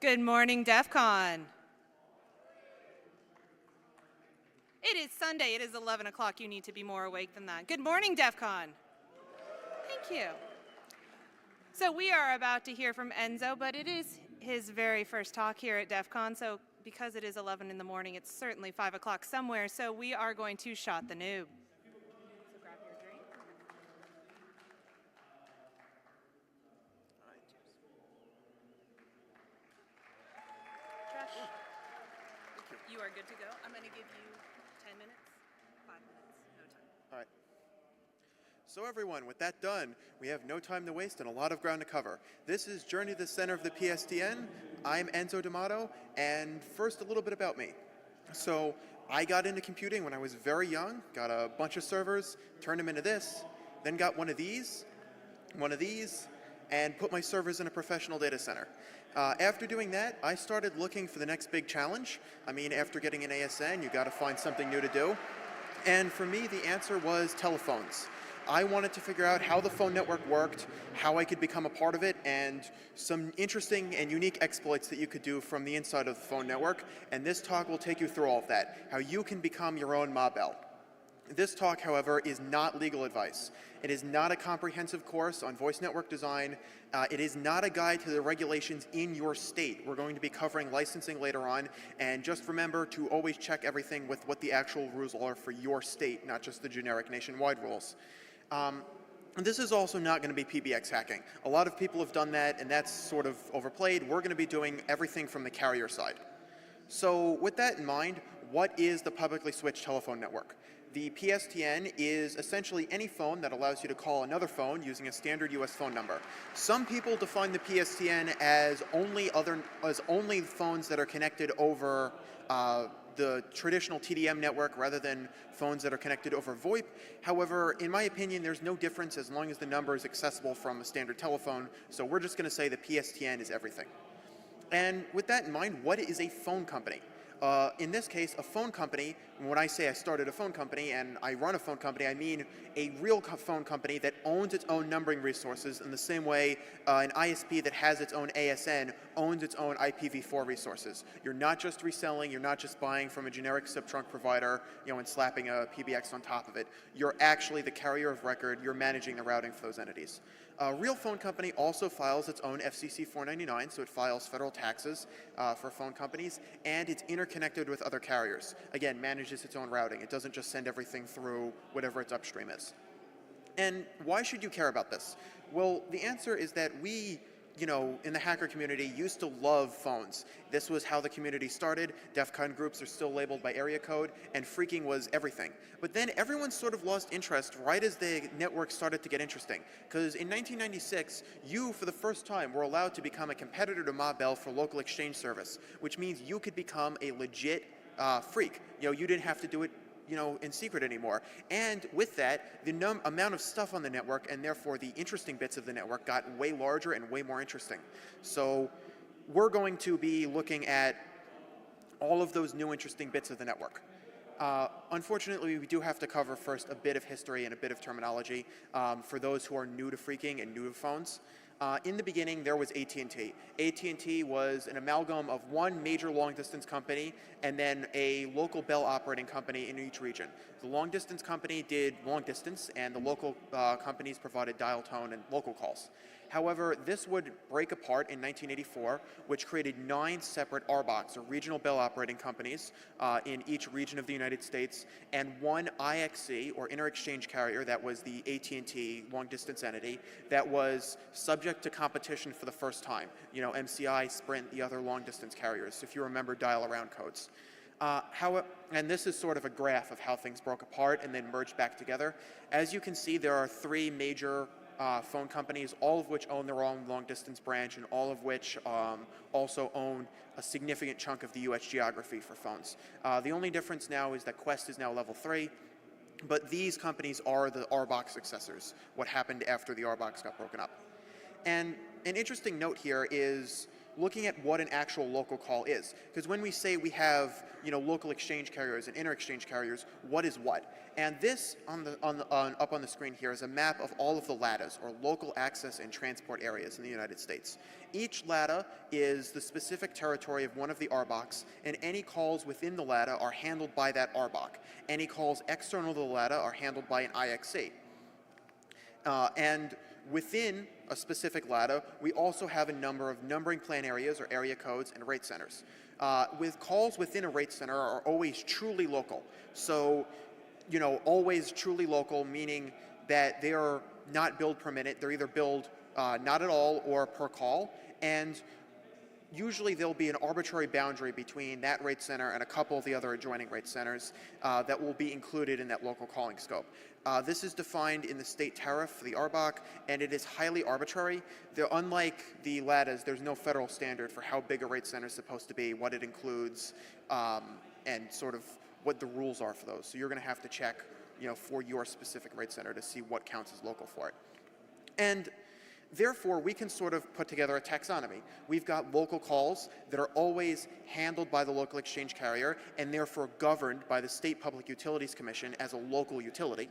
Good morning, DEF CON. It is Sunday. It is 11 o'clock. You need to be more awake than that. Good morning, DEF CON. Thank you. So we are about to hear from Enzo, but it is his very first talk here at DEF CON. So because it is 11 in the morning, it's certainly 5 o'clock somewhere. So we are going to shot the noob. So grab your drink. Josh, you are good to go. I'm going to give you 10 minutes, 5 minutes, no time. All right. So everyone, with that done, we have no time to waste and a lot of ground to cover. This is Journey to the Center of the PSTN. I'm Enzo D'Amato, and first a little bit about me. So I got into computing when I was very young, got a bunch of servers, turned them into this, then got one of these, and put my servers in a professional data center. After doing that, I started looking for the next big challenge. I mean, after getting an ASN, you got to find something new to do. And for me, the answer was telephones. I wanted to figure out how the phone network worked, how I could become a part of it, and some interesting and unique exploits that you could do from the inside of the phone network. And this talk will take you through all of that, how you can become your own Ma Bell. This talk, however, is not legal advice. It is not a comprehensive course on voice network design. It is not a guide to the regulations in your state. We're going to be covering licensing later on, and just remember to always check everything with what the actual rules are for your state, not just the generic nationwide rules. This is also not going to be PBX hacking. A lot of people have done that, and that's sort of overplayed. We're going to be doing everything from the carrier side. So with that in mind, what is the publicly switched telephone network? The PSTN is essentially any phone that allows you to call another phone using a standard US phone number. Some people define the PSTN as only phones that are connected over the traditional TDM network rather than phones that are connected over VoIP. However, in my opinion, there's no difference as long as the number is accessible from a standard telephone. So we're just going to say the PSTN is everything. And with that in mind, what is a phone company? In this case, a phone company, when I say I started a phone company and I run a phone company, I mean a real phone company that owns its own numbering resources in the same way an ISP that has its own ASN owns its own IPv4 resources. You're not just reselling, you're not just buying from a generic subtrunk provider, and slapping a PBX on top of it. You're actually the carrier of record, you're managing the routing for those entities. A real phone company also files its own FCC 499, so it files federal taxes for phone companies, and it's interconnected with other carriers. Again, manages its own routing. It doesn't just send everything through whatever its upstream is. And why should you care about this? Well, the answer is that we, in the hacker community, used to love phones. This was how the community started. DEF CON groups are still labeled by area code, and phreaking was everything. But then everyone sort of lost interest right as the network started to get interesting. Because in 1996, you, for the first time, were allowed to become a competitor to Ma Bell for local exchange service, which means you could become a legit phreak. You didn't have to do it in secret anymore. And with that, the amount of stuff on the network, and therefore the interesting bits of the network, got way larger and way more interesting. So we're going to be looking at all of those new interesting bits of the network. Unfortunately, we do have to cover first a bit of history and a bit of terminology for those who are new to phreaking and new to phones. In the beginning, there was AT&T. AT&T was an amalgam of one major long-distance company and then a local Bell operating company in each region. The long-distance company did long-distance, and the local companies provided dial tone and local calls. However, this would break apart in 1984, which created 9 separate RBOCs, or regional Bell operating companies, in each region of the United States, and one IXC, or inter-exchange carrier, that was the AT&T long-distance entity, that was subject to competition for the first time. MCI, Sprint, the other long-distance carriers, if you remember dial-around codes. And this is sort of a graph of how things broke apart and then merged back together. As you can see, there are 3 major phone companies, all of which own their own long-distance branch, and all of which also own a significant chunk of the U.S. geography for phones. The only difference now is that Quest is now level 3, but these companies are the RBOC successors, what happened after the RBOCs got broken up. And an interesting note here is looking at what an actual local call is. Because when we say we have local exchange carriers and inter-exchange carriers, what is what? And this up on the screen here is a map of all of the LATAs, or local access and transport areas in the United States. Each LATA is the specific territory of one of the RBOCs, and any calls within the LATA are handled by that RBOC. Any calls external to the LATA are handled by an IXC. And within a specific LATA, we also have a number of numbering plan areas, or area codes, and rate centers. With calls within a rate center are always truly local. So, always truly local, meaning that they are not billed per minute. They're either billed not at all or per call. And usually there'll be an arbitrary boundary between that rate center and a couple of the other adjoining rate centers that will be included in that local calling scope. This is defined in the state tariff for the RBOC, and it is highly arbitrary. Unlike the LATAs, there's no federal standard for how big a rate center is supposed to be, what it includes, and sort of what the rules are for those. So you're going to have to check, for your specific rate center to see what counts as local for it. And therefore, we can sort of put together a taxonomy. We've got local calls that are always handled by the local exchange carrier and therefore governed by the State Public Utilities Commission as a local utility,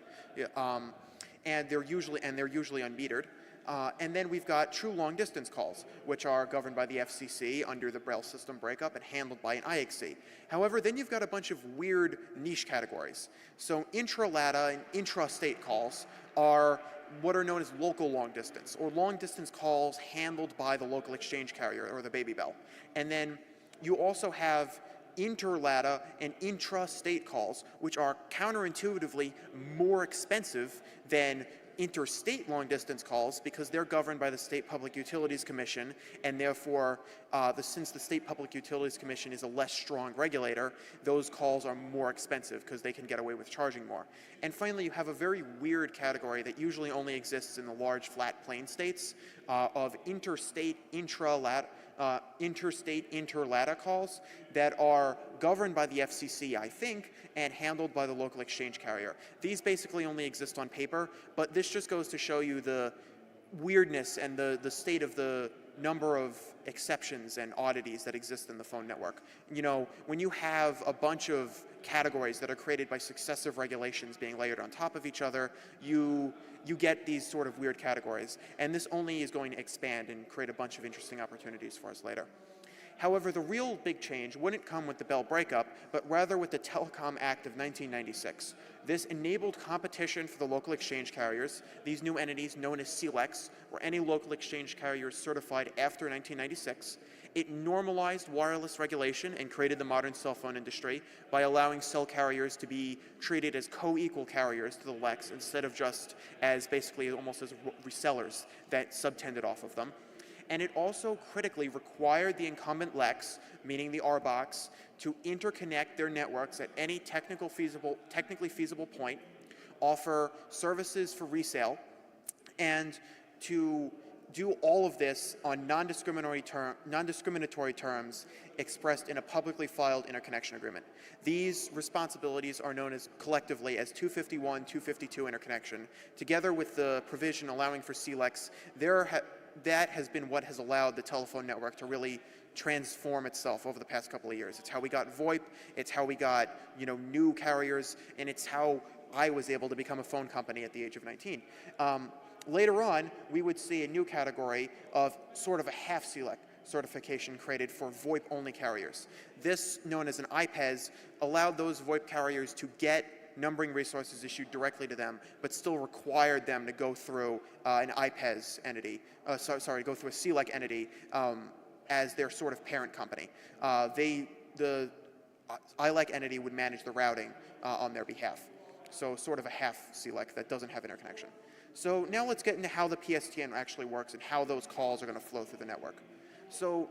and they're usually unmetered. And then we've got true long-distance calls, which are governed by the FCC under the Braille system breakup and handled by an IXC. However, then you've got a bunch of weird niche categories. So intra-LATA and intra-state calls are what are known as local long-distance, or long-distance calls handled by the local exchange carrier, or the baby bell. And then you also have inter-LATA and intra-state calls, which are counterintuitively more expensive than interstate long-distance calls because they're governed by the State Public Utilities Commission, and therefore, since the State Public Utilities Commission is a less strong regulator, those calls are more expensive because they can get away with charging more. And finally, you have a very weird category that usually only exists in the large flat plain states of interstate inter-LATA calls that are governed by the FCC, I think, and handled by the local exchange carrier. These basically only exist on paper, but this just goes to show you the weirdness and the state of the number of exceptions and oddities that exist in the phone network. When you have a bunch of categories that are created by successive regulations being layered on top of each other, you get these sort of weird categories. And this only is going to expand and create a bunch of interesting opportunities for us later. However, the real big change wouldn't come with the Bell breakup, but rather with the Telecom Act of 1996. This enabled competition for the local exchange carriers. These new entities, known as CLECs, or any local exchange carriers certified after 1996. It normalized wireless regulation and created the modern cell phone industry by allowing cell carriers to be treated as co-equal carriers to the LECs instead of just as basically almost as resellers that subtended off of them. And it also critically required the incumbent LECs, meaning the RBOCs, to interconnect their networks at any technically feasible point, offer services for resale, and to do all of this on non-discriminatory terms expressed in a publicly filed interconnection agreement. These responsibilities are known as collectively as 251, 252 interconnection. Together with the provision allowing for CLECs, that has been what has allowed the telephone network to really transform itself over the past couple of years. It's how we got VoIP, it's how we got new carriers, and it's how I was able to become a phone company at the age of 19. Later on, we would see a new category of sort of a half CLEC certification created for VoIP-only carriers. This, known as an IPES, allowed those VoIP carriers to get numbering resources issued directly to them, but still required them to go through an IPES entity, go through a CLEC entity as their sort of parent company. The ILEC entity would manage the routing on their behalf. So sort of a half CLEC that doesn't have interconnection. So now let's get into how the PSTN actually works and how those calls are going to flow through the network. So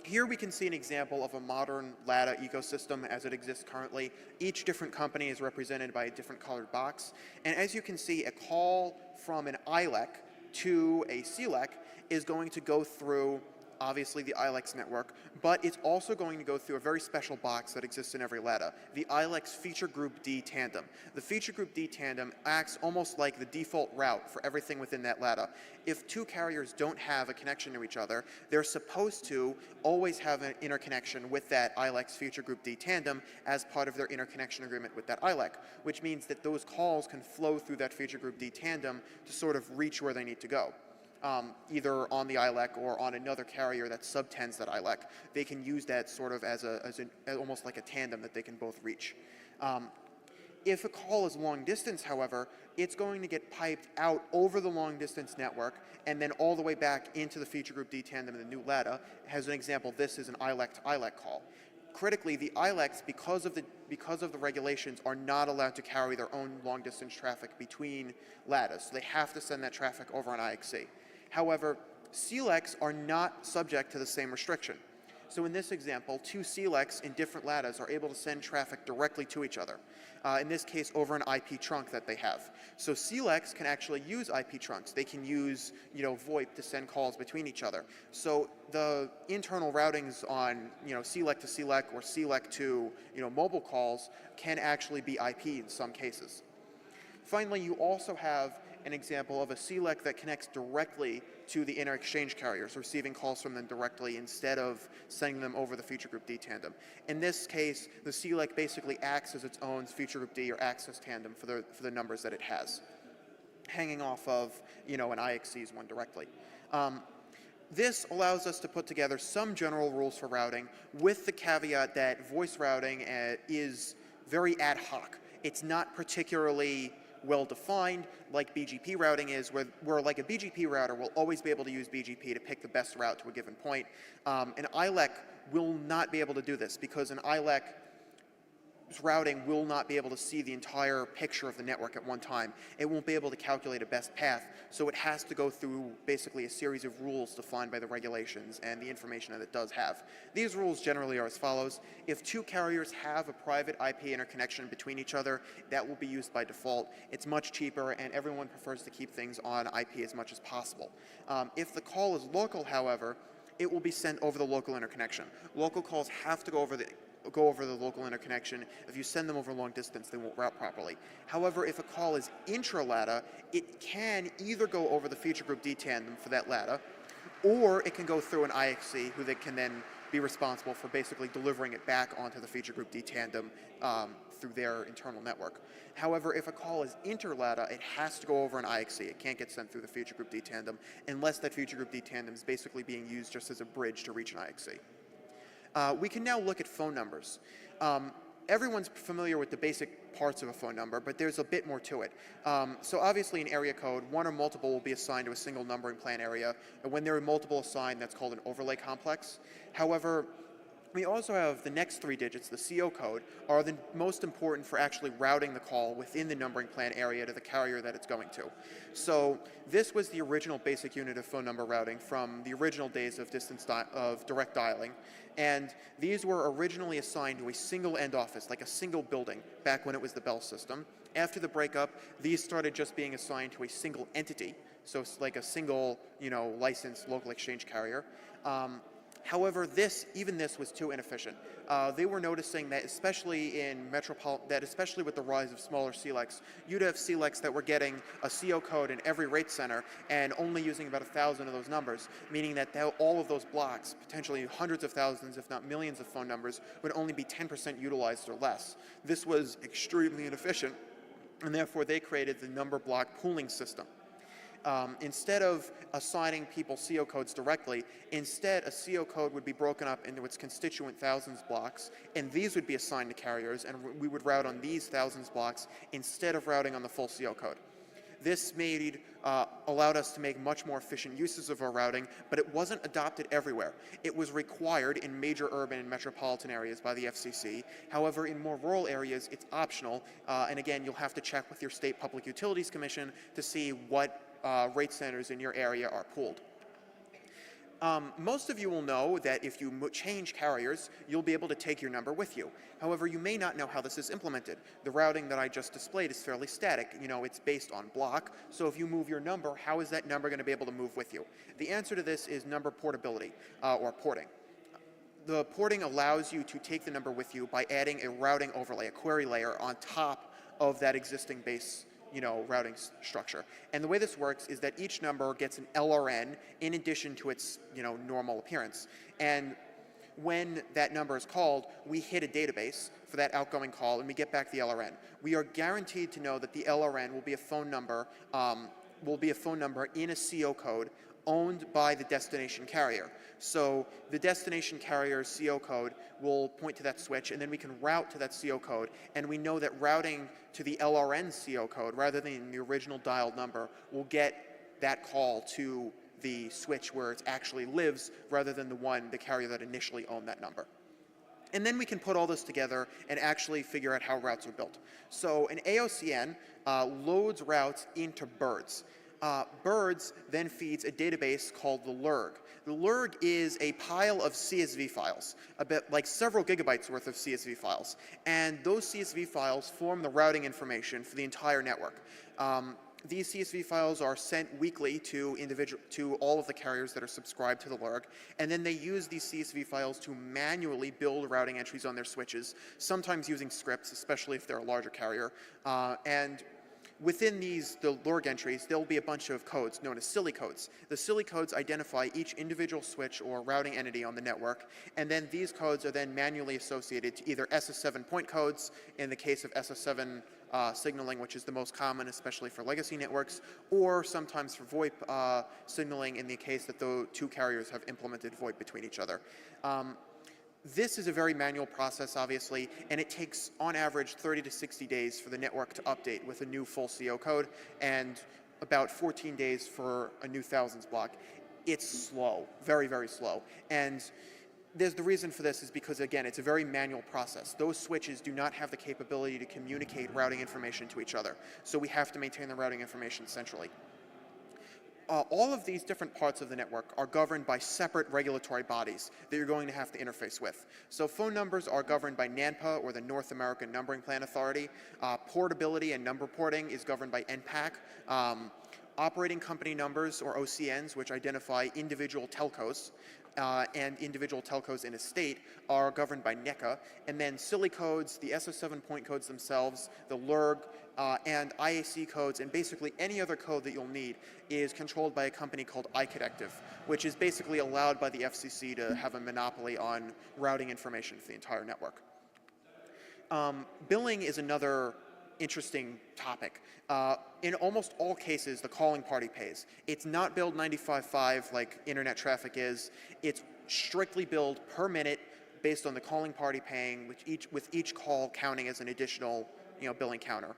here we can see an example of a modern LATA ecosystem as it exists currently. Each different company is represented by a different colored box. And as you can see, a call from an ILEC to a CLEC is going to go through obviously the ILEX network, but it's also going to go through a very special box that exists in every LADA, the ILEX Feature Group D tandem. The Feature Group D tandem acts almost like the default route for everything within that LADA. If two carriers don't have a connection to each other, they're supposed to always have an interconnection with that ILEX Feature Group D tandem as part of their interconnection agreement with that ILEC, which means that those calls can flow through that Feature Group D tandem to sort of reach where they need to go. Either on the ILEC or on another carrier that subtends that ILEC. They can use that sort of as almost like a tandem that they can both reach. If a call is long distance, however, it's going to get piped out over the long distance network and then all the way back into the Feature Group D tandem in the new LADA. As an example, this is an ILEC to ILEC call. Critically, the ILECs, because of the regulations, are not allowed to carry their own long distance traffic between LADAs, so they have to send that traffic over on IXC. However, CLECs are not subject to the same restriction. So in this example, two CLECs in different LADAs are able to send traffic directly to each other. In this case, over an IP trunk that they have. So CLECs can actually use IP trunks. They can use, VoIP to send calls between each other. So the internal routings on, CLEC to CLEC or CLEC to, mobile calls can actually be IP in some cases. Finally, you also have an example of a CLEC that connects directly to the inter-exchange carriers, receiving calls from them directly instead of sending them over the Feature Group D tandem. In this case, the CLEC basically acts as its own Feature Group D or access tandem for the numbers that it has, hanging off of an IXC's one directly. This allows us to put together some general rules for routing with the caveat that voice routing is very ad hoc. It's not particularly well-defined like BGP routing is, where like a BGP router will always be able to use BGP to pick the best route to a given point. An ILEC will not be able to do this because an ILEC routing will not be able to see the entire picture of the network at one time. It won't be able to calculate a best path, so it has to go through basically a series of rules defined by the regulations and the information that it does have. These rules generally are as follows. If two carriers have a private IP interconnection between each other, that will be used by default. It's much cheaper, and everyone prefers to keep things on IP as much as possible. If the call is local, however, it will be sent over the local interconnection. Local calls have to go over the local interconnection. If you send them over long distance, they won't route properly. However, if a call is intra-LADA, it can either go over the Feature Group D tandem for that LADA, or it can go through an IXC, who they can then be responsible for basically delivering it back onto the Feature Group D tandem through their internal network. However, if a call is inter-LADA, it has to go over an IXC. It can't get sent through the Feature Group D tandem unless that Feature Group D tandem is basically being used just as a bridge to reach an IXC. We can now look at phone numbers. Everyone's familiar with the basic parts of a phone number, but there's a bit more to it. So obviously in area code, one or multiple will be assigned to a single numbering plan area, and when there are multiple assigned, that's called an overlay complex. However, we also have the next three digits, the CO code, are the most important for actually routing the call within the numbering plan area to the carrier that it's going to. So this was the original basic unit of phone number routing from the original days of direct dialing. And these were originally assigned to a single end office, like a single building, back when it was the Bell system. After the breakup, these started just being assigned to a single entity, so it's like a single, licensed local exchange carrier. However, even this was too inefficient. They were noticing that especially with the rise of smaller CLECs, you'd have CLECs that were getting a CO code in every rate center and only using about 1,000 of those numbers, meaning that all of those blocks, potentially hundreds of thousands, if not millions of phone numbers, would only be 10% utilized or less. This was extremely inefficient, and therefore they created the number block pooling system. Instead of assigning people CO codes directly, instead a CO code would be broken up into its constituent thousands blocks, and these would be assigned to carriers, and we would route on these thousands blocks instead of routing on the full CO code. This allowed us to make much more efficient uses of our routing, but it wasn't adopted everywhere. It was required in major urban and metropolitan areas by the FCC. However, in more rural areas, it's optional, and again, you'll have to check with your state public utilities commission to see what rate centers in your area are pooled. Most of you will know that if you change carriers, you'll be able to take your number with you. However, you may not know how this is implemented. The routing that I just displayed is fairly static. It's based on block. So if you move your number, how is that number going to be able to move with you? The answer to this is number portability, or porting. The porting allows you to take the number with you by adding a routing overlay, a query layer on top of that existing base routing structure. And the way this works is that each number gets an LRN in addition to its, normal appearance. And when that number is called, we hit a database for that outgoing call and we get back the LRN. We are guaranteed to know that the LRN will be a phone number, in a CO code owned by the destination carrier. So the destination carrier's CO code will point to that switch, and then we can route to that CO code, and we know that routing to the LRN CO code rather than the original dialed number will get that call to the switch where it actually lives rather than the carrier that initially owned that number. And then we can put all this together and actually figure out how routes are built. So an AOCN loads routes into birds. Birds then feeds a database called the LURG. The LURG is a pile of CSV files, a bit like several gigabytes worth of CSV files. And those CSV files form the routing information for the entire network. These CSV files are sent weekly to all of the carriers that are subscribed to the LURG, and then they use these CSV files to manually build routing entries on their switches, sometimes using scripts, especially if they're a larger carrier. And within the LURG entries, there'll be a bunch of codes known as SILI codes. The SILI codes identify each individual switch or routing entity on the network, and then these codes are then manually associated to either SS7 point codes in the case of SS7 signaling, which is the most common, especially for legacy networks, or sometimes for VoIP signaling in the case that the two carriers have implemented VoIP between each other. This is a very manual process, obviously, and it takes, on average, 30 to 60 days for the network to update with a new full CO code, and about 14 days for a new thousands block. It's slow, very, very slow. And the reason for this is because, again, it's a very manual process. Those switches do not have the capability to communicate routing information to each other, so we have to maintain the routing information centrally. All of these different parts of the network are governed by separate regulatory bodies that you're going to have to interface with. So phone numbers are governed by NANPA, or the North American Numbering Plan Authority. Portability and number porting is governed by NPAC. Operating company numbers, or OCNs, which identify individual telcos, and individual telcos in a state, are governed by NECA. And then SILI codes, the SS7 point codes themselves, the LURG, and IAC codes, and basically any other code that you'll need is controlled by a company called iConnective, which is basically allowed by the FCC to have a monopoly on routing information for the entire network. Billing is another interesting topic. In almost all cases, the calling party pays. It's not billed 95.5 like internet traffic is. It's strictly billed per minute based on the calling party paying, with each call counting as an additional billing counter.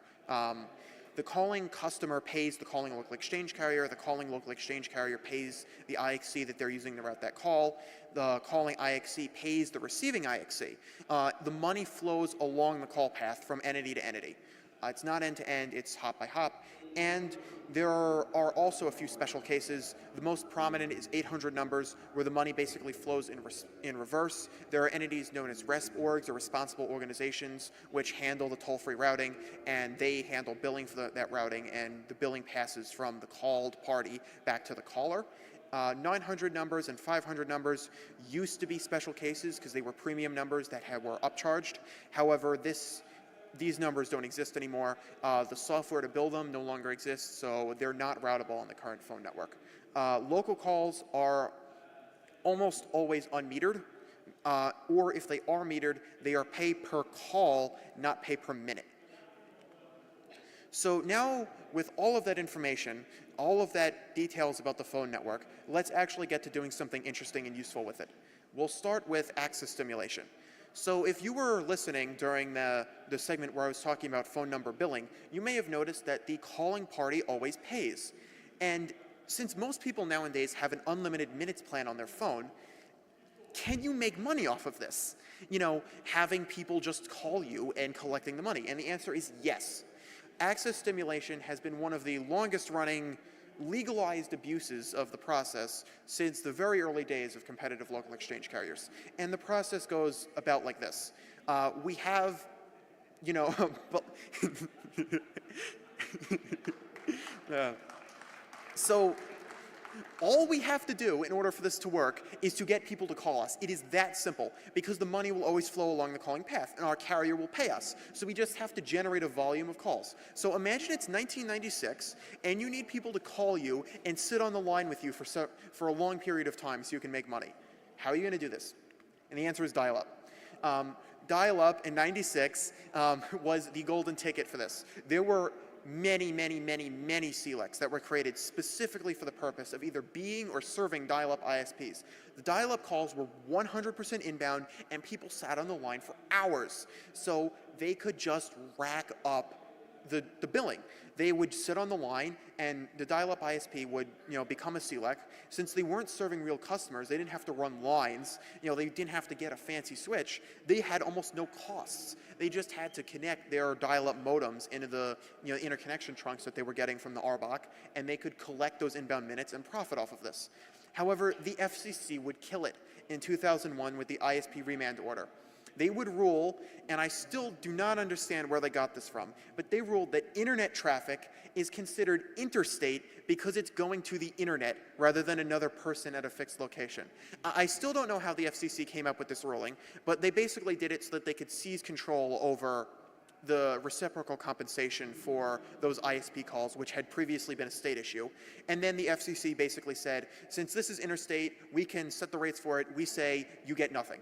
The calling customer pays the calling local exchange carrier. The calling local exchange carrier pays the IXC that they're using to route that call. The calling IXC pays the receiving IXC. The money flows along the call path from entity to entity. It's not end-to-end, it's hop by hop. And there are also a few special cases. The most prominent is 800 numbers, where the money basically flows in reverse. There are entities known as RESP orgs, or responsible organizations, which handle the toll-free routing, and they handle billing for that routing, and the billing passes from the called party back to the caller. 900 numbers and 500 numbers used to be special cases because they were premium numbers that were upcharged. However, these numbers don't exist anymore. The software to build them no longer exists, so they're not routable on the current phone network. Local calls are almost always unmetered, or if they are metered, they are pay per call, not pay per minute. So now, with all of that information, all of that details about the phone network, let's actually get to doing something interesting and useful with it. We'll start with access stimulation. So if you were listening during the segment where I was talking about phone number billing, you may have noticed that the calling party always pays. And since most people nowadays have an unlimited minutes plan on their phone, can you make money off of this? Having people just call you and collecting the money? And the answer is yes. Access stimulation has been one of the longest running legalized abuses of the process since the very early days of competitive local exchange carriers. And the process goes about like this. We have, but so all we have to do in order for this to work is to get people to call us. It is that simple, because the money will always flow along the calling path, and our carrier will pay us. So we just have to generate a volume of calls. So imagine it's 1996, and you need people to call you and sit on the line with you for a long period of time so you can make money. How are you going to do this? And the answer is dial-up. Dial-up in 96 was the golden ticket for this. There were many CLECs that were created specifically for the purpose of either being or serving dial-up ISPs. The dial-up calls were 100% inbound, and people sat on the line for hours. So they could just rack up the billing. They would sit on the line, and the dial-up ISP would, become a CLEC. Since they weren't serving real customers, they didn't have to run lines. They didn't have to get a fancy switch. They had almost no costs. They just had to connect their dial-up modems into the, interconnection trunks that they were getting from the RBOC, and they could collect those inbound minutes and profit off of this. However, the FCC would kill it in 2001 with the ISP remand order. They would rule, and I still do not understand where they got this from, but they ruled that internet traffic is considered interstate because it's going to the internet rather than another person at a fixed location. I still don't know how the FCC came up with this ruling, but they basically did it so that they could seize control over the reciprocal compensation for those ISP calls, which had previously been a state issue. And then the FCC basically said, since this is interstate, we can set the rates for it. We say you get nothing.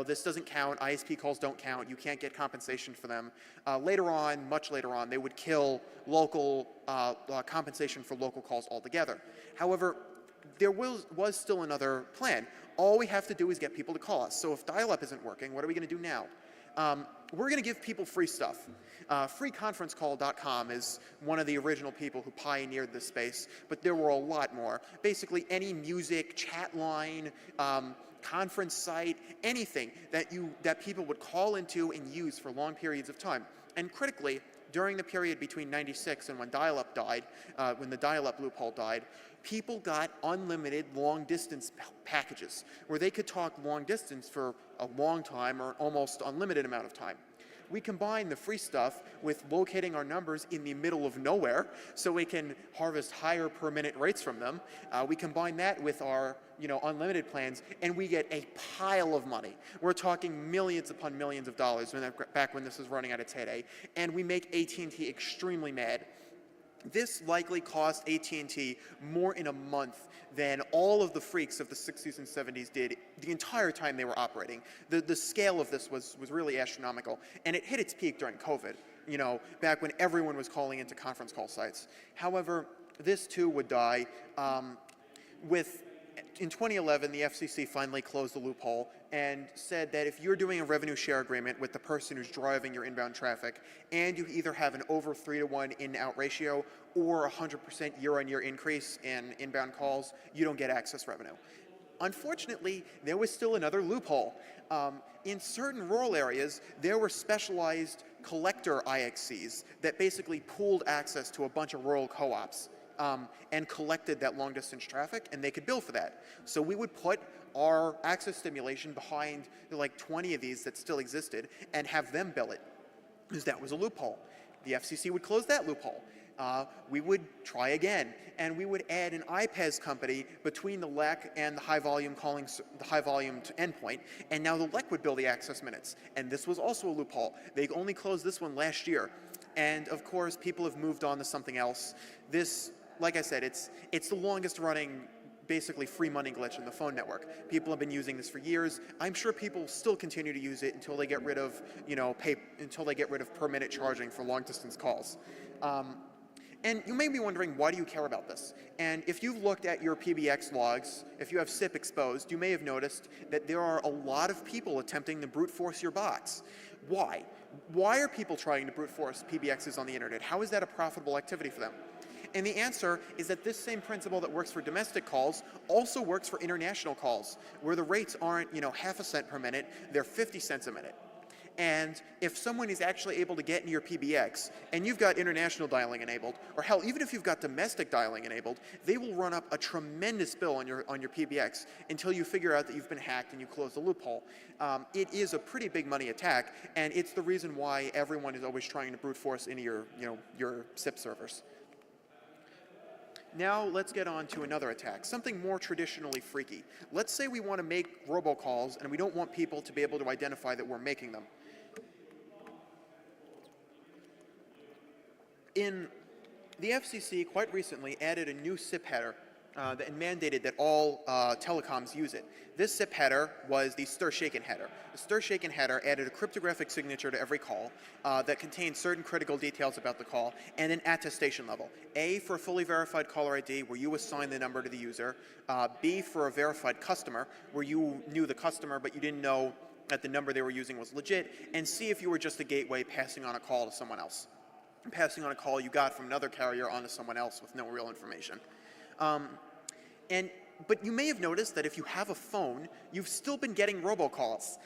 This doesn't count. ISP calls don't count. You can't get compensation for them. Later on, much later on, they would kill local compensation for local calls altogether. However, there was still another plan. All we have to do is get people to call us. So if dial-up isn't working, what are we going to do now? We're going to give people free stuff. Freeconferencecall.com is one of the original people who pioneered this space, but there were a lot more. Basically, any music, chat line, conference site, anything that people would call into and use for long periods of time. And critically, during the period between 96 and when dial-up died, when the dial-up loophole died, people got unlimited long-distance packages where they could talk long distance for a long time or almost unlimited amount of time. We combine the free stuff with locating our numbers in the middle of nowhere so we can harvest higher per minute rates from them. We combine that with our unlimited plans, and we get a pile of money. We're talking millions upon millions of dollars back when this was running at its heyday, and we make AT&T extremely mad. This likely cost AT&T more in a month than all of the freaks of the 60s and 70s did the entire time they were operating. The scale of this was really astronomical, and it hit its peak during COVID, back when everyone was calling into conference call sites. However, this too would die. In 2011, the FCC finally closed the loophole and said that if you're doing a revenue share agreement with the person who's driving your inbound traffic, and you either have an over 3-to-1 in-out ratio or 100% year-on-year increase in inbound calls, you don't get access revenue. Unfortunately, there was still another loophole. In certain rural areas, there were specialized collector IXCs that basically pooled access to a bunch of rural co-ops. And collected that long-distance traffic, and they could bill for that. So we would put our access stimulation behind like 20 of these that still existed and have them bill it, because that was a loophole. The FCC would close that loophole. We would try again, and we would add an IPES company between the LEC and the high-volume endpoint, and now the LEC would bill the access minutes, and this was also a loophole. They only closed this one last year, and of course, people have moved on to something else. This, like I said, it's the longest running basically free money glitch in the phone network. People have been using this for years. I'm sure people still continue to use it until they get rid of, until they get rid of per minute charging for long distance calls. And you may be wondering, why do you care about this? And if you've looked at your PBX logs, if you have SIP exposed, you may have noticed that there are a lot of people attempting to brute force your box. Why? Why are people trying to brute force PBXs on the internet? How is that a profitable activity for them? And the answer is that this same principle that works for domestic calls also works for international calls, where the rates aren't, half a cent per minute, they're 50 cents a minute. And if someone is actually able to get into your PBX and you've got international dialing enabled, or hell, even if you've got domestic dialing enabled, they will run up a tremendous bill on your PBX until you figure out that you've been hacked and you close the loophole. It is a pretty big money attack, and it's the reason why everyone is always trying to brute force into your SIP servers. Now let's get on to another attack, something more traditionally freaky. Let's say we want to make robocalls and we don't want people to be able to identify that we're making them. The FCC quite recently added a new SIP header and mandated that all telecoms use it. This SIP header was the stir-shaken header. The stir-shaken header added a cryptographic signature to every call that contained certain critical details about the call and an attestation level. A, for a fully verified caller ID, where you assign the number to the user. B, for a verified customer, where you knew the customer but you didn't know that the number they were using was legit. And C, if you were just a gateway passing on a call to someone else. Passing on a call you got from another carrier onto someone else with no real information. But you may have noticed that if you have a phone, you've still been getting robocalls.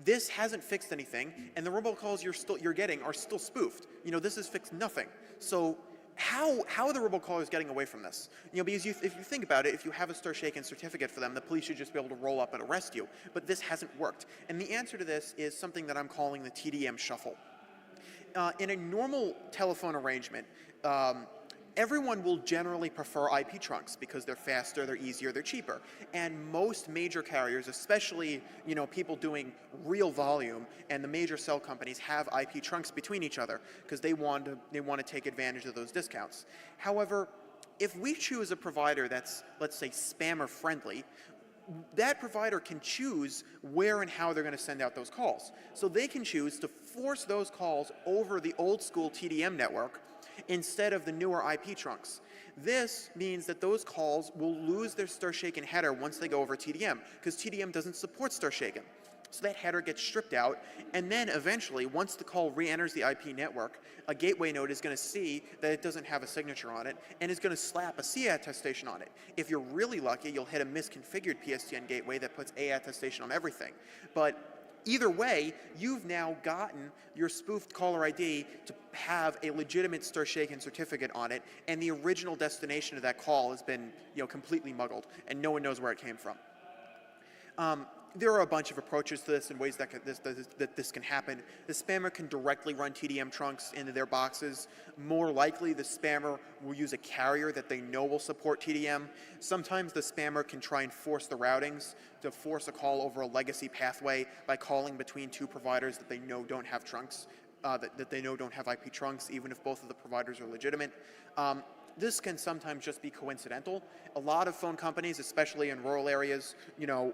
This hasn't fixed anything, and the robocalls you're getting are still spoofed. This has fixed nothing. So how are the robocallers getting away from this? Because if you think about it, if you have a stir-shaken certificate for them, the police should just be able to roll up and arrest you. But this hasn't worked. And the answer to this is something that I'm calling the TDM shuffle. In a normal telephone arrangement, everyone will generally prefer IP trunks because they're faster, they're easier, they're cheaper. And most major carriers, especially people doing real volume, and the major cell companies have IP trunks between each other because they want to take advantage of those discounts. However, if we choose a provider that's, let's say, spammer friendly, that provider can choose where and how they're going to send out those calls. So they can choose to force those calls over the old school TDM network instead of the newer IP trunks. This means that those calls will lose their stir-shaken header once they go over TDM, because TDM doesn't support stir-shaken. So that header gets stripped out, and then eventually, once the call re-enters the IP network, a gateway node is going to see that it doesn't have a signature on it, and is going to slap a C attestation on it. If you're really lucky, you'll hit a misconfigured PSTN gateway that puts A attestation on everything. But either way, you've now gotten your spoofed caller ID to have a legitimate stir-shaken certificate on it, and the original destination of that call has been completely muggled, and no one knows where it came from. There are a bunch of approaches to this and ways that this can happen. The spammer can directly run TDM trunks into their boxes. More likely, the spammer will use a carrier that they know will support TDM. Sometimes the spammer can try and force the routings to force a call over a legacy pathway by calling between two providers that they know don't have trunks, that they know don't have IP trunks, even if both of the providers are legitimate. This can sometimes just be coincidental. A lot of phone companies, especially in rural areas,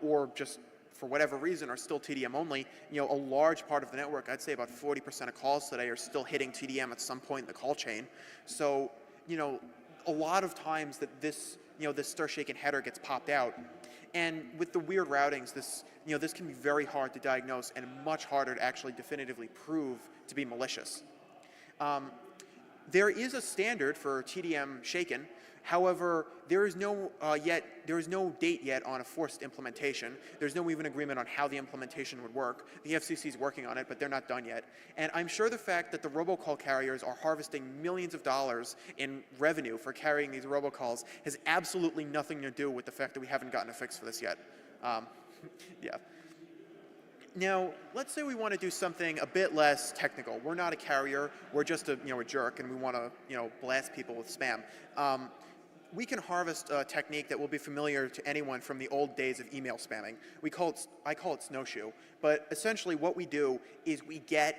or just for whatever reason, are still TDM only. A large part of the network, I'd say about 40% of calls today, are still hitting TDM at some point in the call chain. So, a lot of times that this stir-shaken header gets popped out. And with the weird routings, this can be very hard to diagnose and much harder to actually definitively prove to be malicious. There is a standard for TDM shaken. However, there is no date yet on a forced implementation. There's no even agreement on how the implementation would work. The FCC is working on it, but they're not done yet. And I'm sure the fact that the robocall carriers are harvesting millions of dollars in revenue for carrying these robocalls has absolutely nothing to do with the fact that we haven't gotten a fix for this yet. Yeah. Now, let's say we want to do something a bit less technical. We're not a carrier. We're just a jerk, and we want to blast people with spam. We can harvest a technique that will be familiar to anyone from the old days of email spamming. I call it snowshoe. But essentially, what we do is we get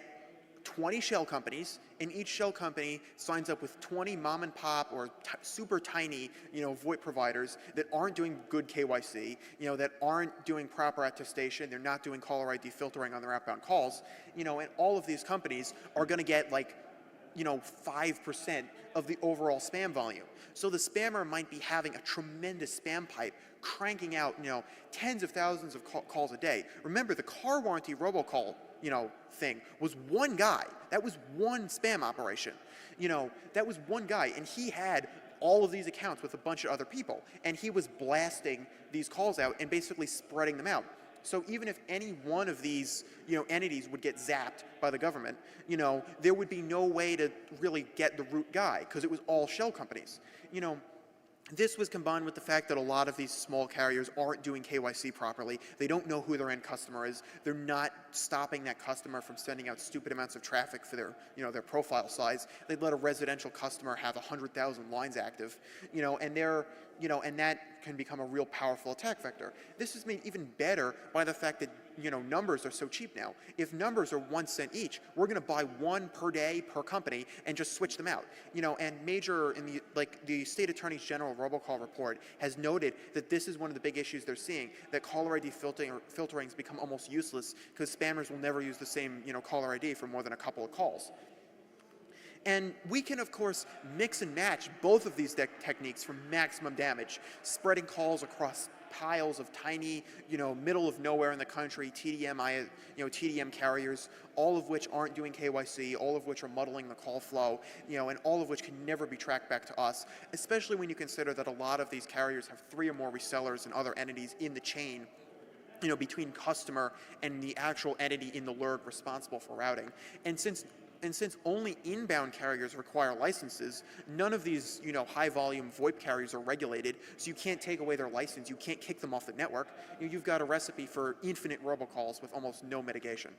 20 shell companies, and each shell company signs up with 20 mom and pop or super tiny, VoIP providers that aren't doing good KYC, that aren't doing proper attestation. They're not doing caller ID filtering on their outbound calls, and all of these companies are going to get 5% of the overall spam volume. So the spammer might be having a tremendous spam pipe cranking out, tens of thousands of calls a day. Remember, the car warranty robocall, thing was one guy. That was one spam operation. That was one guy, and he had all of these accounts with a bunch of other people, and he was blasting these calls out and basically spreading them out. So even if any one of these, entities would get zapped by the government, there would be no way to really get the root guy because it was all shell companies. This was combined with the fact that a lot of these small carriers aren't doing KYC properly. They don't know who their end customer is. They're not stopping that customer from sending out stupid amounts of traffic for their profile size. They'd let a residential customer have 100,000 lines active, and that can become a real powerful attack vector. This is made even better by the fact that numbers are so cheap now. If numbers are 1 cent each, we're going to buy one per day per company and just switch them out. And the state attorney's general robocall report has noted that this is one of the big issues they're seeing, that caller ID filtering has become almost useless because spammers will never use the same caller ID for more than a couple of calls. And we can, of course, mix and match both of these techniques for maximum damage, spreading calls across piles of tiny, middle of nowhere in the country, TDM carriers, all of which aren't doing KYC, all of which are muddling the call flow, and all of which can never be tracked back to us, especially when you consider that a lot of these carriers have 3 or more resellers and other entities in the chain, between customer and the actual entity in the LERG responsible for routing. And since only inbound carriers require licenses, none of these, high-volume VoIP carriers are regulated, so you can't take away their license. You can't kick them off the network. You've got a recipe for infinite robocalls with almost no mitigation.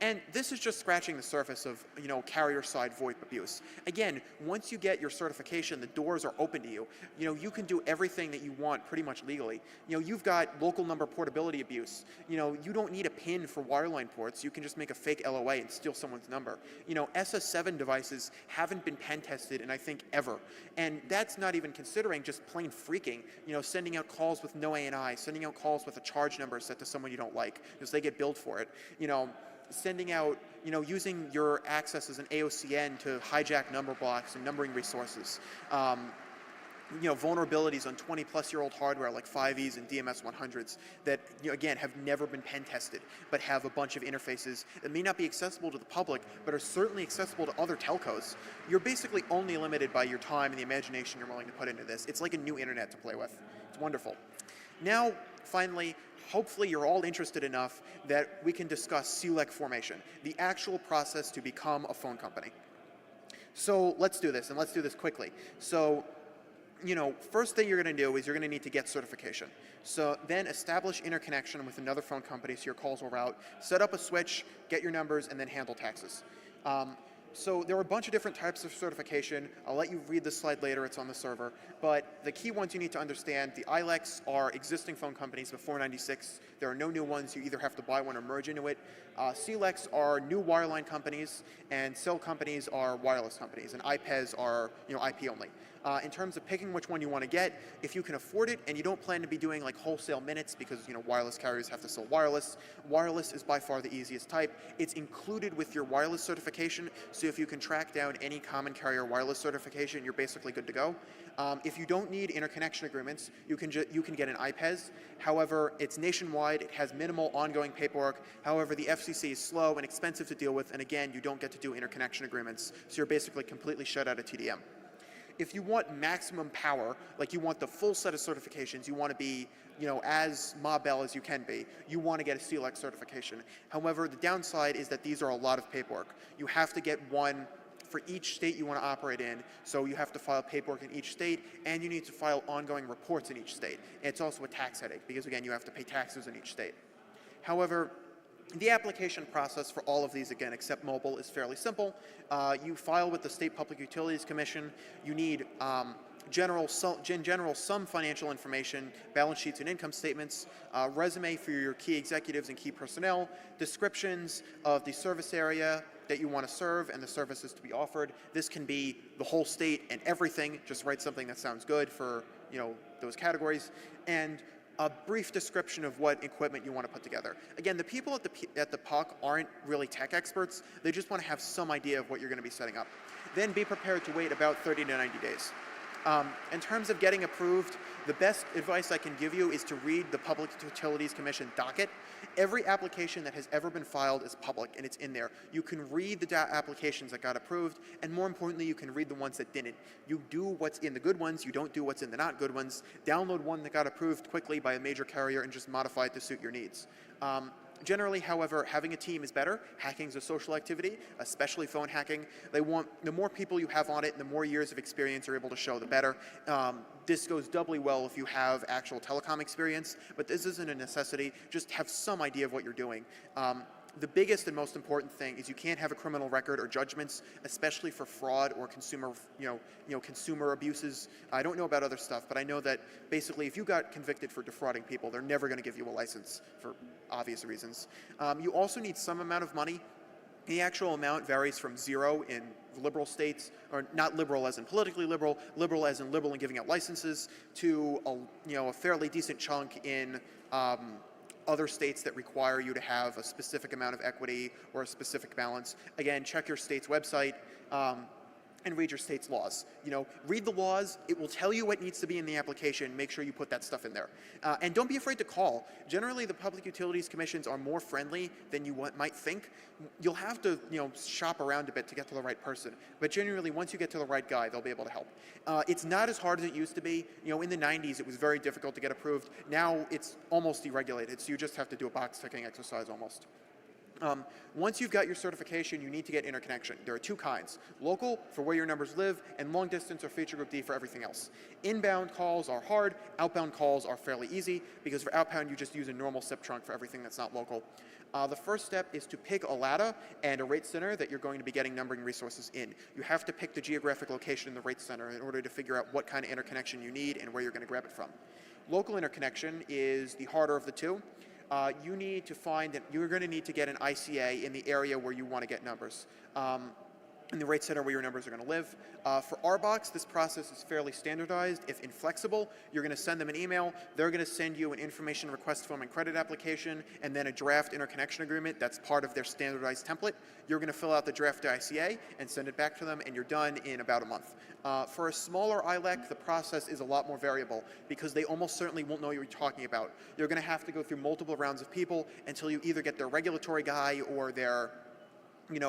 And this is just scratching the surface of, carrier-side VoIP abuse. Again, once you get your certification, the doors are open to you. You can do everything that you want pretty much legally. You've got local number portability abuse. You don't need a PIN for wireline ports. You can just make a fake LOA and steal someone's number. SS7 devices haven't been pen tested in, I think, ever. And that's not even considering just plain freaking, sending out calls with no ANI, sending out calls with a charge number set to someone you don't like because they get billed for it. Sending out, using your access as an AOCN to hijack number blocks and numbering resources. Vulnerabilities on 20-plus-year-old hardware like 5Es and DMS 100s that, again, have never been pen tested, but have a bunch of interfaces that may not be accessible to the public, but are certainly accessible to other telcos. You're basically only limited by your time and the imagination you're willing to put into this. It's like a new internet to play with. It's wonderful. Now, finally, hopefully you're all interested enough that we can discuss CLEC formation, the actual process to become a phone company. So let's do this, and let's do this quickly. So, first thing you're going to do is you're going to need to get certification. So then establish interconnection with another phone company so your calls will route, set up a switch, get your numbers, and then handle taxes. So there are a bunch of different types of certification. I'll let you read this slide later, it's on the server. But the key ones you need to understand, the ILECs are existing phone companies before '96. There are no new ones, you either have to buy one or merge into it. CLECs are new wireline companies, and cell companies are wireless companies, and IPEs are IP only. In terms of picking which one you want to get, if you can afford it and you don't plan to be doing like wholesale minutes because wireless carriers have to sell wireless, wireless is by far the easiest type. It's included with your wireless certification, so if you can track down any common carrier wireless certification, you're basically good to go. If you don't need interconnection agreements, you can get an IPES. However, it's nationwide, it has minimal ongoing paperwork. However, the FCC is slow and expensive to deal with, and again, you don't get to do interconnection agreements, so you're basically completely shut out of TDM. If you want maximum power, like you want the full set of certifications, you want to be, as MobBell as you can be, you want to get a CLEC certification. However, the downside is that these are a lot of paperwork. You have to get one for each state you want to operate in, so you have to file paperwork in each state, and you need to file ongoing reports in each state. And it's also a tax headache, because again, you have to pay taxes in each state. However, the application process for all of these, again, except mobile, is fairly simple. You file with the State Public Utilities Commission. You need in general, some financial information, balance sheets and income statements, resume for your key executives and key personnel, descriptions of the service area that you want to serve and the services to be offered. This can be the whole state and everything. Just write something that sounds good for those categories. And a brief description of what equipment you want to put together. Again, the people at the PUC aren't really tech experts. They just want to have some idea of what you're going to be setting up. Then be prepared to wait about 30 to 90 days. In terms of getting approved, The best advice I can give you is to read the Public Utilities Commission docket. Every application that has ever been filed is public, and it's in there. You can read the applications that got approved, and more importantly, you can read the ones that didn't. You do what's in the good ones, you don't do what's in the not good ones. Download one that got approved quickly by a major carrier and just modify it to suit your needs. Generally, however, having a team is better. Hacking is a social activity, especially phone hacking. The more people you have on it, and the more years of experience you're able to show, the better. This goes doubly well if you have actual telecom experience, but this isn't a necessity. Just have some idea of what you're doing. The biggest and most important thing is you can't have a criminal record or judgments, especially for fraud or consumer, consumer abuses. I don't know about other stuff, but I know that basically if you got convicted for defrauding people, they're never going to give you a license for obvious reasons. You also need some amount of money. The actual amount varies from zero in liberal states, or not liberal as in politically liberal, liberal as in liberal in giving out licenses, to a fairly decent chunk in other states that require you to have a specific amount of equity or a specific balance. Again, check your state's website and read your state's laws. Read the laws. It will tell you what needs to be in the application. Make sure you put that stuff in there. And don't be afraid to call. Generally, the Public Utilities Commissions are more friendly than you might think. You'll have to, shop around a bit to get to the right person. But generally, once you get to the right guy, they'll be able to help. It's not as hard as it used to be. In the 90s, it was very difficult to get approved. Now, it's almost deregulated, so you just have to do a box-ticking exercise almost. Once you've got your certification, you need to get interconnection. There are two kinds: local, for where your numbers live, and long distance or feature group D for everything else. Inbound calls are hard, outbound calls are fairly easy, because for outbound you just use a normal SIP trunk for everything that's not local. The first step is to pick a LATA and a rate center that you're going to be getting numbering resources in. You have to pick the geographic location in the rate center in order to figure out what kind of interconnection you need and where you're going to grab it from. Local interconnection is the harder of the two. You need to find that you're going to need to get an ICA in the area where you want to get numbers, in the rate center where your numbers are going to live. For RBOX, this process is fairly standardized. If inflexible, you're going to send them an email. They're going to send you an information request form and credit application, and then a draft interconnection agreement. That's part of their standardized template. You're going to fill out the draft ICA and send it back to them, and you're done in about a month. For a smaller ILEC, the process is a lot more variable because they almost certainly won't know what you're talking about. You're going to have to go through multiple rounds of people until you either get their regulatory guy or their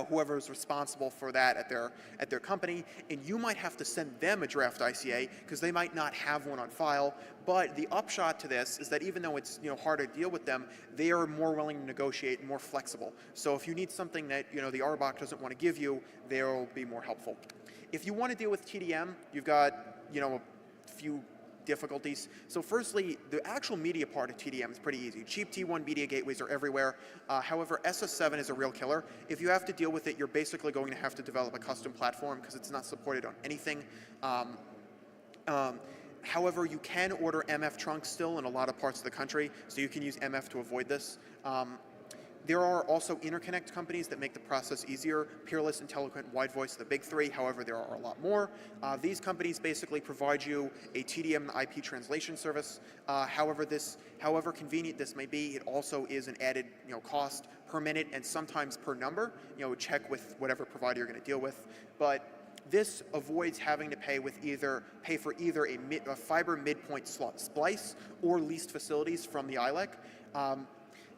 whoever is responsible for that at their company, and you might have to send them a draft ICA because they might not have one on file. But the upshot to this is that even though it's harder to deal with them, they are more willing to negotiate and more flexible. So if you need something that the RBOC doesn't want to give you, they'll be more helpful. If you want to deal with TDM, you've got a few difficulties. So firstly, the actual media part of TDM is pretty easy. Cheap T1 media gateways are everywhere. However, SS7 is a real killer. If you have to deal with it, you're basically going to have to develop a custom platform because it's not supported on anything. However, you can order MF trunks still in a lot of parts of the country, so you can use MF to avoid this. There are also interconnect companies that make the process easier. Peerless, Intelliquent, WideVoice, the big three. However, there are a lot more. These companies basically provide you a TDM and IP translation service. However convenient this may be, it also is an added cost per minute and sometimes per number. Check with whatever provider you're going to deal with. But this avoids having to pay for either a fiber midpoint splice or leased facilities from the ILEC.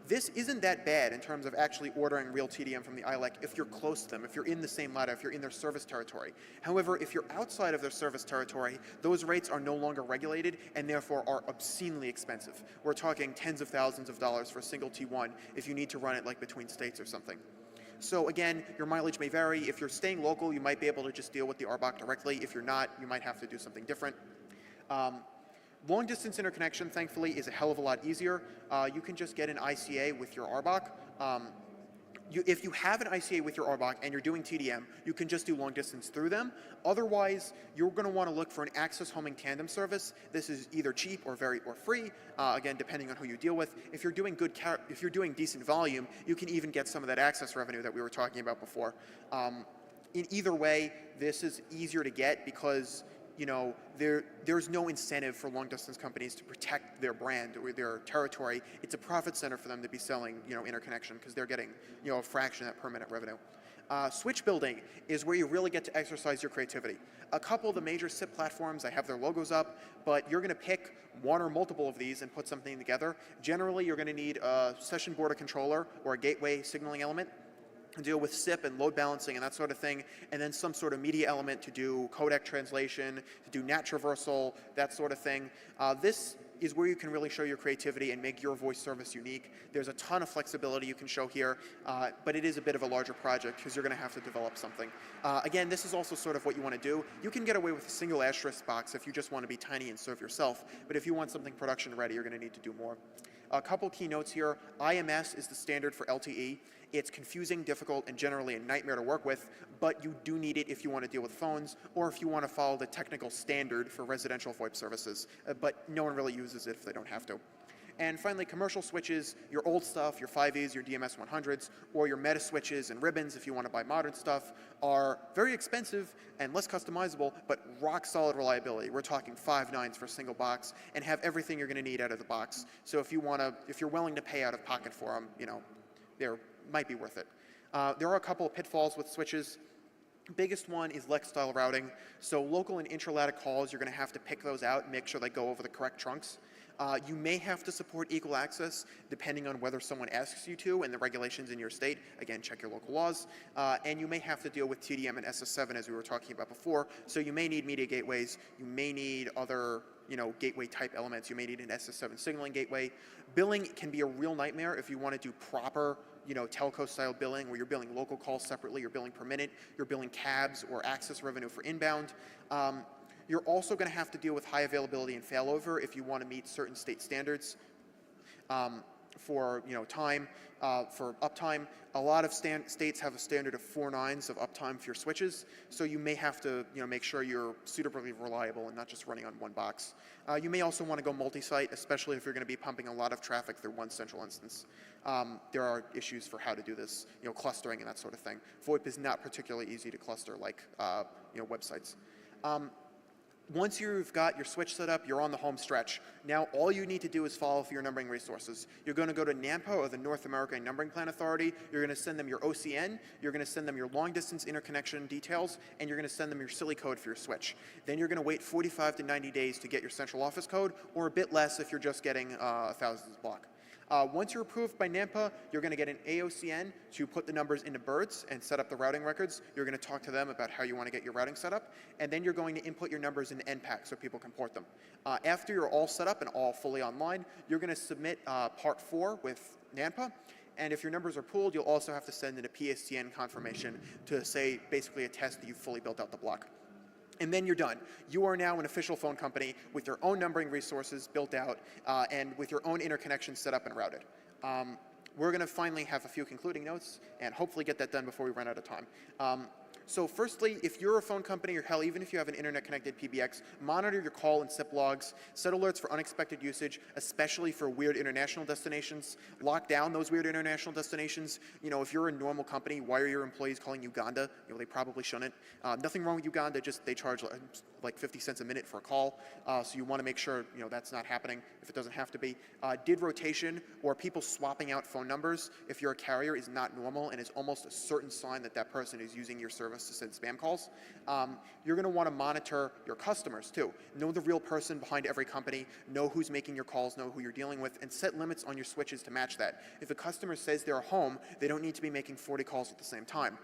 This isn't that bad in terms of actually ordering real TDM from the ILEC if you're close to them, if you're in the same LATA, if you're in their service territory. However, if you're outside of their service territory, those rates are no longer regulated and therefore are obscenely expensive. We're talking tens of thousands of dollars for a single T1 if you need to run it like between states or something. So again, your mileage may vary. If you're staying local, you might be able to just deal with the RBOC directly. If you're not, you might have to do something different. Long distance interconnection, thankfully, is a hell of a lot easier. You can just get an ICA with your RBOC. If you have an ICA with your RBOC and you're doing TDM, you can just do long distance through them. Otherwise, you're going to want to look for an access homing tandem service. This is either cheap or free, again, depending on who you deal with. If you're doing decent volume, you can even get some of that access revenue that we were talking about before. In either way, this is easier to get because there's no incentive for long-distance companies to protect their brand or their territory. It's a profit center for them to be selling, interconnection because they're getting, a fraction of that per minute revenue. Switch building is where you really get to exercise your creativity. A couple of the major SIP platforms, I have their logos up, but you're going to pick one or multiple of these and put something together. Generally, you're going to need a session border controller or a gateway signaling element to deal with SIP and load balancing and that sort of thing, and then some sort of media element to do codec translation, to do NAT traversal, that sort of thing. This is where you can really show your creativity and make your voice service unique. There's a ton of flexibility you can show here, but it is a bit of a larger project because you're going to have to develop something. Again, this is also sort of what you want to do. You can get away with a single asterisk box if you just want to be tiny and serve yourself, but if you want something production ready, you're going to need to do more. A couple key notes here. IMS is the standard for LTE. It's confusing, difficult, and generally a nightmare to work with, but you do need it if you want to deal with phones or if you want to follow the technical standard for residential VoIP services, but no one really uses it if they don't have to. And finally, commercial switches, your old stuff, your 5Es, your DMS 100s, or your meta switches and ribbons if you want to buy modern stuff, are very expensive and less customizable, but rock solid reliability. We're talking 5 nines for a single box and have everything you're going to need out of the box. So if you're willing to pay out of pocket for them, they might be worth it. There are a couple of pitfalls with switches. Biggest one is LEC style routing. So local and intraLATIC calls, you're going to have to pick those out and make sure they go over the correct trunks. You may have to support equal access depending on whether someone asks you to and the regulations in your state. Again, check your local laws. And you may have to deal with TDM and SS7 as we were talking about before. So you may need media gateways. You may need other gateway type elements. You may need an SS7 signaling gateway. Billing can be a real nightmare if you want to do proper telco style billing where you're billing local calls separately, you're billing per minute, you're billing cabs or access revenue for inbound. You're also going to have to deal with high availability and failover if you want to meet certain state standards for time, for uptime. A lot of states have a standard of 4 nines of uptime for your switches, so you may have to make sure you're suitably reliable and not just running on one box. You may also want to go multi-site, especially if you're going to be pumping a lot of traffic through one central instance. There are issues for how to do this, clustering and that sort of thing. VoIP is not particularly easy to cluster like websites. Once you've got your switch set up, you're on the home stretch. Now all you need to do is follow for your numbering resources. You're going to go to NAMPA, or the North American Numbering Plan Authority. You're going to send them your OCN. You're going to send them your long distance interconnection details, and you're going to send them your SILI code for your switch. Then you're going to wait 45 to 90 days to get your central office code, or a bit less if you're just getting a thousands block. Once you're approved by NAMPA, you're going to get an AOCN to put the numbers into birds and set up the routing records. You're going to talk to them about how you want to get your routing set up, and then you're going to input your numbers into NPAC so people can port them. After you're all set up and all fully online, you're going to submit Part 4 with NAMPA, and if your numbers are pooled, you'll also have to send in a PSTN confirmation to say, basically attest that you've fully built out the block. And then you're done. You are now an official phone company with your own numbering resources built out and with your own interconnection set up and routed. We're going to finally have a few concluding notes and hopefully get that done before we run out of time. So firstly, if you're a phone company, or hell, even if you have an internet-connected PBX, monitor your call and SIP logs, set alerts for unexpected usage, especially for weird international destinations. Lock down those weird international destinations. If you're a normal company, why are your employees calling Uganda? They probably shouldn't. Nothing wrong with Uganda, just they charge like 50 cents a minute for a call. So you want to make sure that's not happening if it doesn't have to be. DID rotation or people swapping out phone numbers if you're a carrier is not normal and is almost a certain sign that that person is using your service to send spam calls. You're going to want to monitor your customers too. Know the real person behind every company, know who's making your calls, know who you're dealing with, and set limits on your switches to match that. If a customer says they're home, they don't need to be making 40 calls at the same time.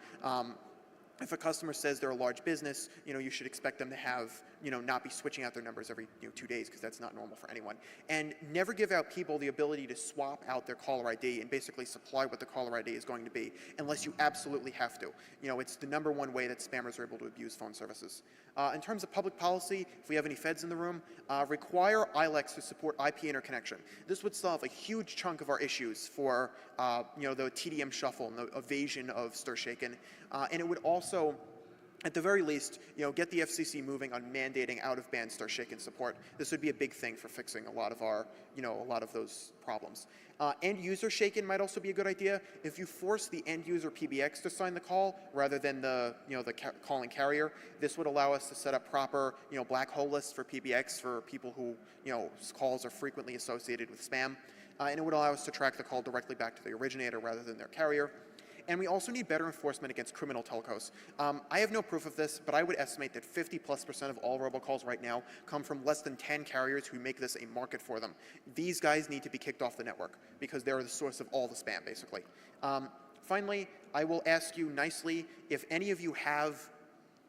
If a customer says they're a large business, you should expect them to have, not be switching out their numbers every 2 days because that's not normal for anyone. And never give out people the ability to swap out their caller ID and basically supply what the caller ID is going to be unless you absolutely have to. It's the #1 way that spammers are able to abuse phone services. In terms of public policy, if we have any feds in the room, require ILECs to support IP interconnection. This would solve a huge chunk of our issues for the TDM shuffle and the evasion of stir shaken. And it would also at the very least, get the FCC moving on mandating out-of-band star shaken support. This would be a big thing for fixing a lot of our, a lot of those problems. End-user shaken might also be a good idea. If you force the end-user PBX to sign the call rather than the, the calling carrier, this would allow us to set up proper, black hole lists for PBX for people who, calls are frequently associated with spam. And it would allow us to track the call directly back to the originator rather than their carrier. And we also need better enforcement against criminal telcos. I have no proof of this, but I would estimate that 50+% of all robocalls right now come from less than 10 carriers who make this a market for them. These guys need to be kicked off the network because they're the source of all the spam, basically. Finally, I will ask you nicely, if any of you have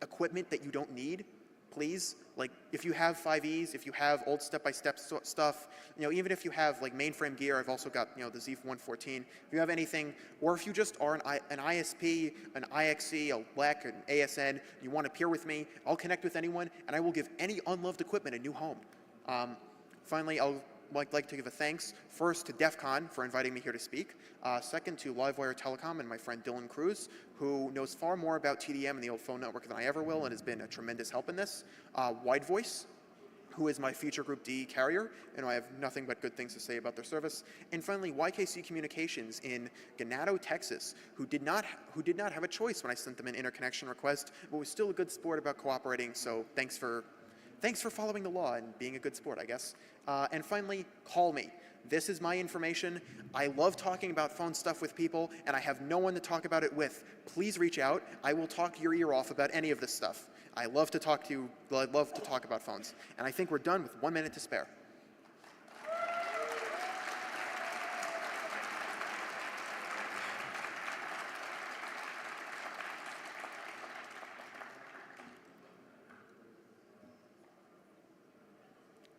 equipment that you don't need, please, like if you have 5Es, if you have old step-by-step stuff, even if you have like mainframe gear, I've also got the Z114. If you have anything, or if you just are an ISP, an IXC, a LEC, an ASN, you want to peer with me, I'll connect with anyone, and I will give any unloved equipment a new home. Finally, I'll like to give a thanks first to DEF CON for inviting me here to speak, second to Livewire Telecom and my friend Dylan Cruz, who knows far more about TDM and the old phone network than I ever will and has been a tremendous help in this, Wide Voice, who is my feature group D carrier, and I have nothing but good things to say about their service. And finally, YKC Communications in Ganado, Texas, who did not have a choice when I sent them an interconnection request, but was still a good sport about cooperating, so thanks for following the law and being a good sport, I guess. And finally, call me. This is my information. I love talking about phone stuff with people, and I have no one to talk about it with. Please reach out. I will talk your ear off about any of this stuff. I love to talk about phones. And I think we're done with 1 minute to spare.